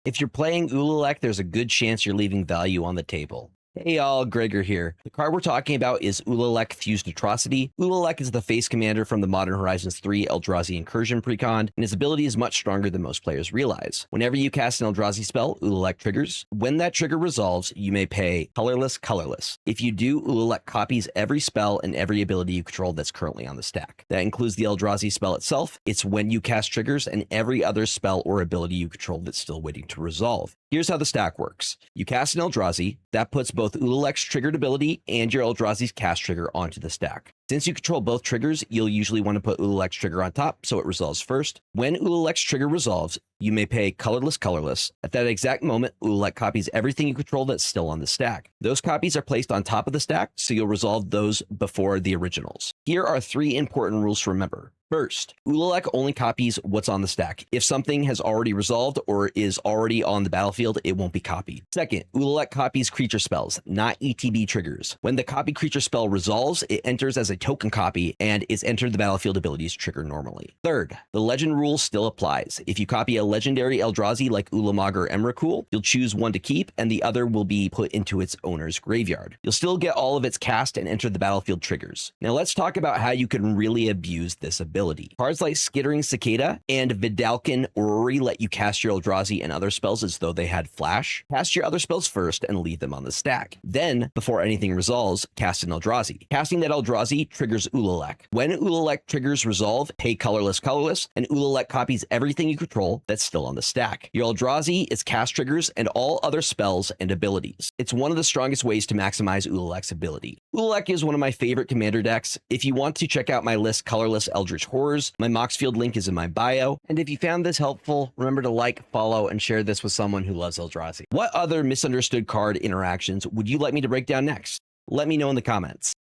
If you're playing Ulalek, there's a good chance you're leaving value on the table. Hey y'all, Gregor here. The card we're talking about is Ulalek Fused Atrocity. Ulalek is the face commander from the Modern Horizons 3 Eldrazi Incursion precon, and his ability is much stronger than most players realize. Whenever you cast an Eldrazi spell, Ulalek triggers. When that trigger resolves, you may pay colorless. If you do, Ulalek copies every spell and every ability you control that's currently on the stack. That includes the Eldrazi spell itself, it's when you cast triggers, and every other spell or ability you control that's still waiting to resolve. Here's how the stack works. You cast an Eldrazi, that puts both Ulalek's triggered ability and your Eldrazi's cast trigger onto the stack. Since you control both triggers, you'll usually want to put Ulalek's trigger on top so it resolves first. When Ulalek's trigger resolves, you may pay colorless. At that exact moment, Ulalek copies everything you control that's still on the stack. Those copies are placed on top of the stack, so you'll resolve those before the originals. Here are 3 important rules to remember. First, Ulalek only copies what's on the stack. If something has already resolved or is already on the battlefield, it won't be copied. Second, Ulalek copies creature spells, not ETB triggers. When the copy creature spell resolves, it enters as a token copy and its entered the battlefield abilities trigger normally. Third, the legend rule still applies. If you copy a legendary Eldrazi like Ulamog or Emrakul, you'll choose one to keep and the other will be put into its owner's graveyard. You'll still get all of its cast and enter the battlefield triggers. Now let's talk about how you can really abuse this ability. Cards like Skittering, Cicada and Vedalken Orrery let you cast your Eldrazi and other spells as though they had flash. Cast your other spells first and leave them on the stack. Then, before anything resolves, cast an Eldrazi. Casting that Eldrazi triggers Ulalek. When Ulalek triggers resolve, pay colorless, and Ulalek copies everything you control that's still on the stack. Your Eldrazi is cast triggers and all other spells and abilities. It's one of the strongest ways to maximize Ulalek's ability. Ulalek is one of my favorite commander decks. If you want to check out my list Colorless Eldritch Horrors, my Moxfield link is in my bio. And if you found this helpful, remember to like, follow, and share this with someone who loves Eldrazi. What other misunderstood card interactions would you like me to break down next? Let me know in the comments.